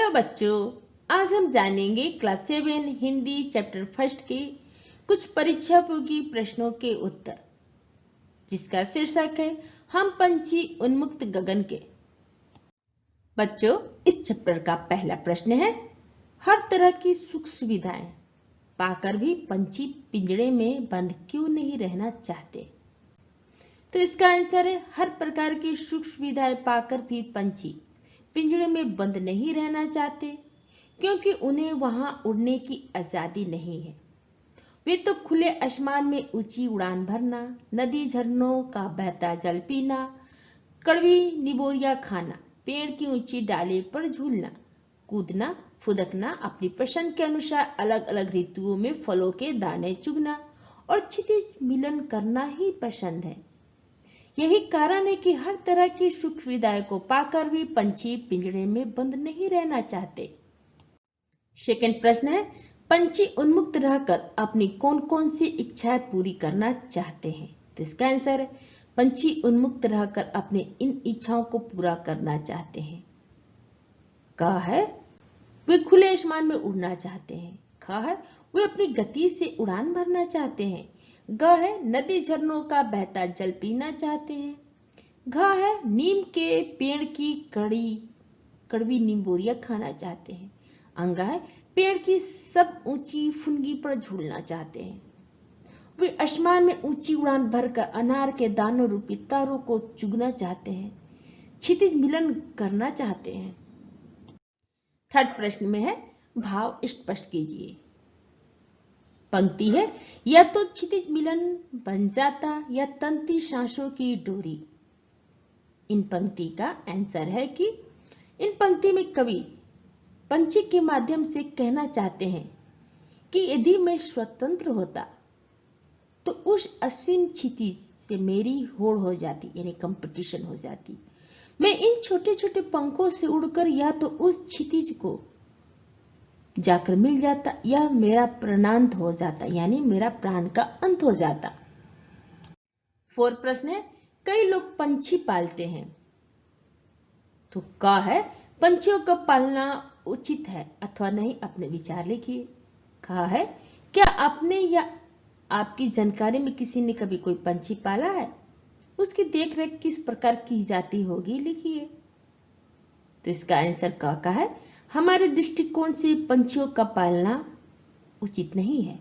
Hello बच्चों, आज हम जानेंगे क्लास 7 हिंदी चैप्टर फर्स्ट के कुछ परीक्षायोगी प्रश्नों के उत्तर, जिसका शीर्षक है हम पंछी उन्मुक्त गगन के। बच्चों, इस चैप्टर का पहला प्रश्न है, हर तरह की सुख सुविधाएं पाकर भी पंछी पिंजरे में बंद क्यों नहीं रहना चाहते? तो इसका आंसर है, हर प्रकार की सुख सुविधाएं पाकर भी पंछी पिंजरे में बंद नहीं रहना चाहते, क्योंकि उन्हें वहां उड़ने की आजादी नहीं है। वे तो खुले आसमान में ऊंची उड़ान भरना, नदी झरनों का बहता जल पीना, कड़वी निबोरियां खाना, पेड़ की ऊंची डाली पर झूलना, कूदना फुदकना, अपनी पसंद के अनुसार अलग अलग ऋतुओं में फलों के दाने चुगना और क्षितिज मिलन करना ही पसंद है। यही कारण है कि हर तरह की सुख सुविधाएं को पाकर भी पंछी पिंजरे में बंद नहीं रहना चाहते। सेकंड प्रश्न है, पंछी उन्मुक्त रहकर अपनी कौन कौन सी इच्छाएं पूरी करना चाहते हैं? तो इसका आंसर है, पंछी उन्मुक्त रहकर अपने इन इच्छाओं को पूरा करना चाहते हैं। कहा है, वे खुले आसमान में उड़ना चाहते हैं। कहा है, वे अपनी गति से उड़ान भरना चाहते हैं। ग है, नदी झरनों का बहता जल पीना चाहते हैं। घ है, नीम के पेड़ की कड़वी नींबोरियां खाना चाहते हैं। अंग है, पेड़ की सब ऊंची फुनगी पर झूलना चाहते हैं। वे आसमान में ऊंची उड़ान भरकर अनार के दानों रूपी तारों को चुगना चाहते हैं, क्षितिज मिलन करना चाहते हैं। थर्ड प्रश्न में है, भाव स्पष्ट कीजिए। पंक्ति है, या तो क्षितिज मिलन बन जाता या तंती सांसों की डोरी। इन पंक्ति का आंसर है कि इन पंक्ति में कवि पंछी के माध्यम से कहना चाहते हैं कि यदि मैं स्वतंत्र होता तो उस असीम क्षितिज से मेरी होड़ हो जाती, यानी कंपटीशन हो जाती। मैं इन छोटे छोटे पंखों से उड़कर या तो उस क्षितिज को जाकर मिल जाता या मेरा प्राणांत हो जाता, यानी मेरा प्राण का अंत हो जाता। फोर्थ प्रश्न है, कई लोग पंछी पालते हैं। तो का है, पंछियों का पालना उचित है अथवा नहीं, अपने विचार लिखिए। कहा है, क्या आपने या आपकी जानकारी में किसी ने कभी कोई पंछी पाला है? उसकी देखरेख किस प्रकार की जाती होगी, लिखिए। तो इसका आंसर का है, हमारे दृष्टिकोण से पंछियों का पालना उचित नहीं है।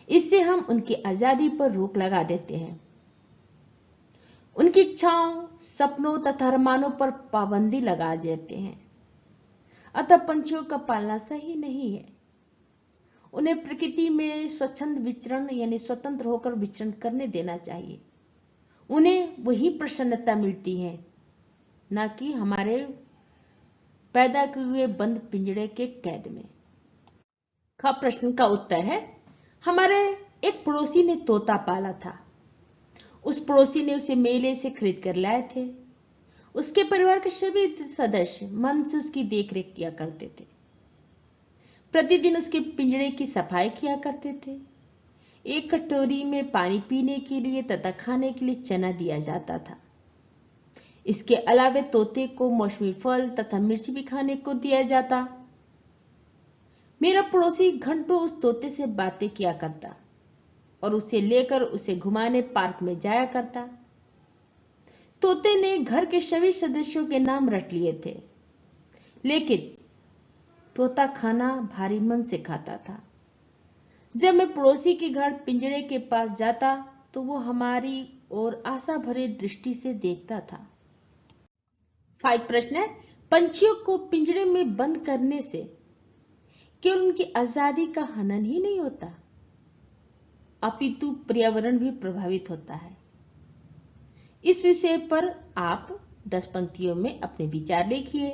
इससे हम उनकी आजादी पर रोक लगा देते हैं, उनकी इच्छाओं, सपनों तथा अरमानों पर पाबंदी लगा देते हैं। अतः पंछियों का पालना सही नहीं है। उन्हें प्रकृति में स्वच्छंद विचरण, यानी स्वतंत्र होकर विचरण करने देना चाहिए। उन्हें वही प्रसन्नता मिलती है, न कि हमारे पैदा किए हुए बंद पिंजरे के कैद में। ख प्रश्न का उत्तर है, हमारे एक पड़ोसी ने तोता पाला था। उस पड़ोसी ने उसे मेले से खरीद कर लाए थे। उसके परिवार के सभी सदस्य मन से उसकी देखरेख किया करते थे। प्रतिदिन उसके पिंजरे की सफाई किया करते थे। एक कटोरी में पानी पीने के लिए तथा खाने के लिए चना दिया जाता था। इसके अलावा तोते को मौसमी फल तथा मिर्च भी खाने को दिया जाता। मेरा पड़ोसी घंटों उस तोते से बातें किया करता और उसे लेकर उसे घुमाने पार्क में जाया करता। तोते ने घर के सभी सदस्यों के नाम रट लिए थे, लेकिन तोता खाना भारी मन से खाता था। जब मैं पड़ोसी के घर पिंजरे के पास जाता तो वो हमारी ओर आशा भरे दृष्टि से देखता था। 5 प्रश्न है, पंछियों को पिंजरे में बंद करने से केवल उनकी आजादी का हनन ही नहीं होता, अपितु पर्यावरण भी प्रभावित होता है। इस विषय पर आप 10 पंक्तियों में अपने विचार लिखिए।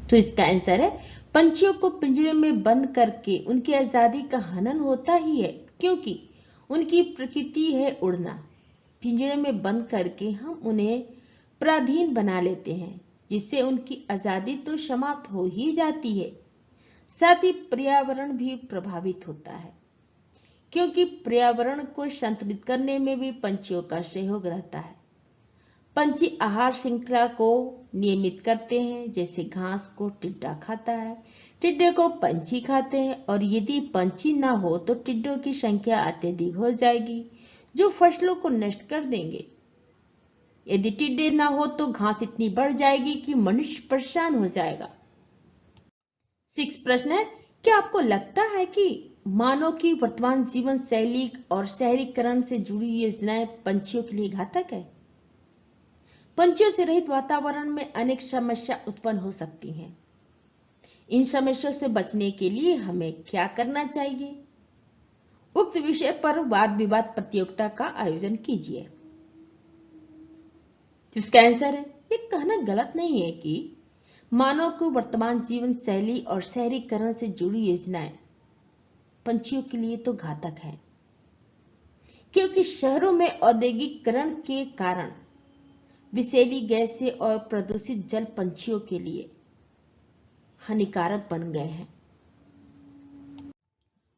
तो इसका आंसर है, पंछियों को पिंजरे में बंद करके उनकी आजादी का हनन होता ही है, क्योंकि उनकी प्रकृति है उड़ना। पिंजरे में बंद करके हम उन्हें पराधीन बना लेते हैं, जिससे उनकी आजादी तो समाप्त हो ही जाती है, साथ ही पर्यावरण भी प्रभावित होता है, क्योंकि पर्यावरण को संतुलित करने में भी पंछियों का सहयोग रहता है। पंछी आहार श्रृंखला को नियमित करते हैं, जैसे घास को टिड्डा खाता है, टिड्डे को पंछी खाते हैं, और यदि पंछी ना हो तो टिड्डों की संख्या अत्यधिक हो जाएगी जो फसलों को नष्ट कर देंगे। यदि टिड्डे ना हो तो घास इतनी बढ़ जाएगी कि मनुष्य परेशान हो जाएगा। 6 प्रश्न है, क्या आपको लगता है कि मानव की वर्तमान जीवन शैली और शहरीकरण से जुड़ी योजनाएं पंछियों के लिए घातक है? पंछियों से रहित वातावरण में अनेक समस्या उत्पन्न हो सकती हैं। इन समस्याओं से बचने के लिए हमें क्या करना चाहिए? उक्त विषय पर वाद विवाद प्रतियोगिता का आयोजन कीजिए। जिसका आंसर है, ये कहना गलत नहीं है कि मानव को वर्तमान जीवन शैली और शहरीकरण से जुड़ी योजनाएं पंछियों के लिए तो घातक है, क्योंकि शहरों में औद्योगिकरण के कारण विषैली गैसें और प्रदूषित जल पंछियों के लिए हानिकारक बन गए हैं।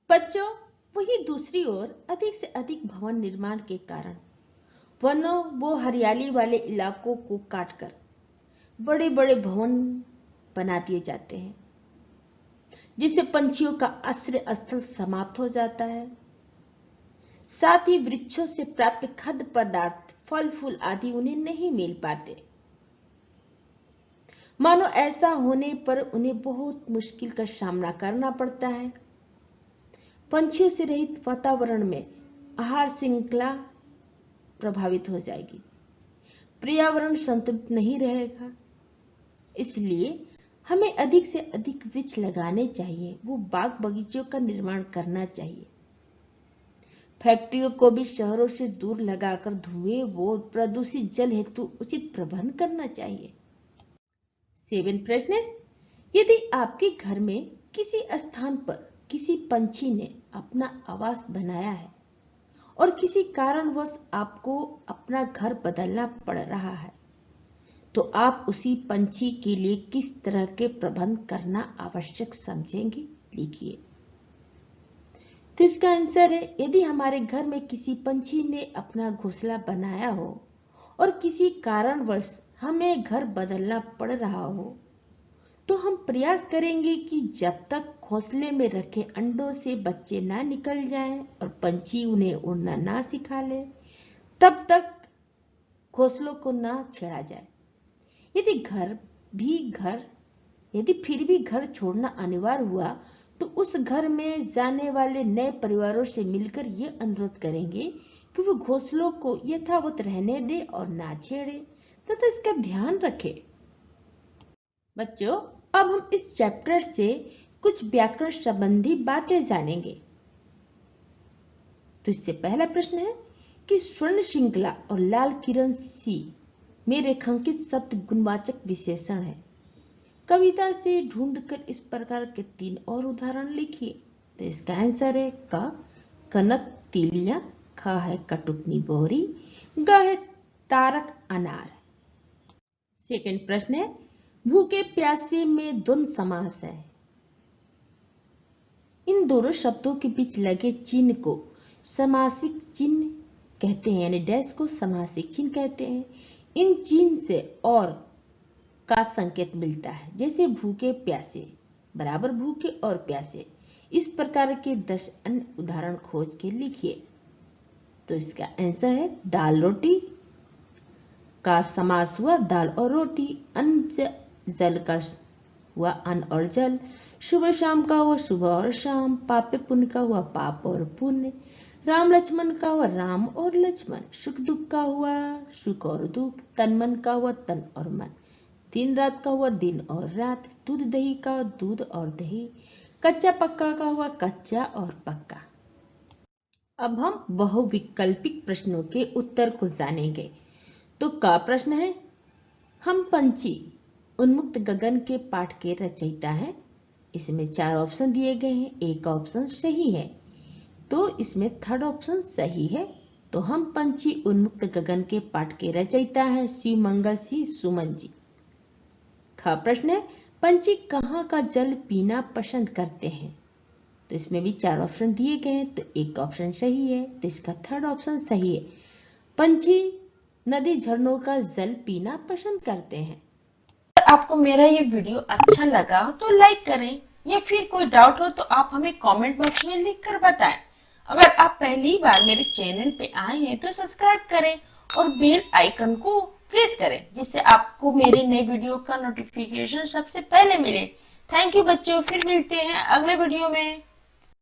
बच्चों, वही दूसरी ओर अधिक से अधिक भवन निर्माण के कारण वनों व हरियाली वाले इलाकों को काटकर बड़े बड़े भवन बना दिए जाते हैं, जिससे पंछियों का आश्रय स्थल समाप्त हो जाता है। साथ ही वृक्षों से प्राप्त खाद्य पदार्थ, फल फूल आदि उन्हें नहीं मिल पाते। मानो ऐसा होने पर उन्हें बहुत मुश्किल का सामना करना पड़ता है। पंछियों से रहित वातावरण में आहार श्रृंखला प्रभावित हो जाएगी, पर्यावरण संतुलित नहीं रहेगा। इसलिए हमें अधिक से अधिक वृक्ष लगाने चाहिए, वो बाग बगीचों का निर्माण करना चाहिए। फैक्ट्रियों को भी शहरों से दूर लगाकर धुएं व प्रदूषित जल हेतु उचित प्रबंध करना चाहिए। 7 प्रश्न है, यदि आपके घर में किसी स्थान पर किसी पंछी ने अपना आवास बनाया है और किसी कारणवश आपको अपना घर बदलना पड़ रहा है, तो आप उसी पंछी के लिए किस तरह के प्रबंध करना आवश्यक समझेंगे? लिखिए। तो इसका आंसर है, यदि हमारे घर में किसी पंछी ने अपना घोंसला बनाया हो और किसी कारणवश हमें घर बदलना पड़ रहा हो, तो हम प्रयास करेंगे कि जब तक घोंसले में रखे अंडों से बच्चे ना निकल जाएं और पंछी उन्हें उड़ना ना सिखा ले, तब तक घोंसलों को ना छेड़ा जाए। यदि फिर भी घर छोड़ना अनिवार्य हुआ, तो उस घर में जाने वाले नए परिवारों से मिलकर ये अनुरोध करेंगे कि वो घोंसलों को यथावत रहने दे और ना छेड़े तथा इसका ध्यान रखे। बच्चों, अब हम इस चैप्टर से कुछ व्याकरण संबंधी बातें जानेंगे। तो इससे पहला प्रश्न है कि स्वर्ण श्रृंखला और लाल किरण सी में रेखांकित शब्द गुणवाचक विशेषण है। कविता से ढूंढकर इस प्रकार के 3 और उदाहरण लिखिए। तो इसका आंसर है क, कनक तिलिया, ख है कटुकनी बोहरी, ग है तारक अनार। सेकंड प्रश्न है, भूखे प्यासे में द्वंद्व समास है। इन दोनों शब्दों के बीच लगे चिन्ह को समासिक चिन्ह कहते हैं, यानी डैश को समासिक चिन्ह कहते हैं। इन चिन्ह से और का संकेत मिलता है, जैसे भूखे प्यासे बराबर भूखे और प्यासे। इस प्रकार के 10 अन्य उदाहरण खोज के लिखिए। तो इसका आंसर है दाल रोटी का समास हुआ दाल और रोटी, अन्न जल का हुआ अन्न और जल, सुबह शाम का हुआ सुबह और शाम, पाप पुण्य का हुआ पाप और पुण्य, राम लक्ष्मण का हुआ राम और लक्ष्मण, सुख दुख का हुआ सुख और दुख, तन मन का हुआ तन और मन, दिन रात का हुआ दिन और रात, दूध दही का दूध और दही, कच्चा पक्का का हुआ कच्चा और पक्का। अब हम बहुविकल्पिक प्रश्नों के उत्तर को जानेंगे। तो का प्रश्न है, हम पंछी उन्मुक्त गगन के पाठ के रचयिता हैं। इसमें 4 ऑप्शन दिए गए हैं, एक ऑप्शन सही है, तो इसमें थर्ड ऑप्शन सही है। तो हम पंछी उन्मुक्त गगन के पाठ के रचयिता हैं शिव मंगल सिंह सुमन जी। ख प्रश्न है, पंछी कहाँ का जल पीना पसंद करते हैं। तो इसमें भी 4 ऑप्शन दिए गए हैं, तो एक ऑप्शन सही है, तो इसका थर्ड ऑप्शन सही है। पंछी नदी झरनों का जल पीना पसंद करते हैं। अगर आपको मेरा ये वीडियो अच्छा लगा तो लाइक करें, या फिर कोई डाउट हो तो आप हमें कमेंट बॉक्स में लिख कर बताएं। अगर आप पहली बार मेरे चैनल पे आए हैं तो सब्सक्राइब करें और बेल आइकन को प्रेस करें, जिससे आपको मेरे नए वीडियो का नोटिफिकेशन सबसे पहले मिले। थैंक यू बच्चों, फिर मिलते हैं अगले वीडियो में।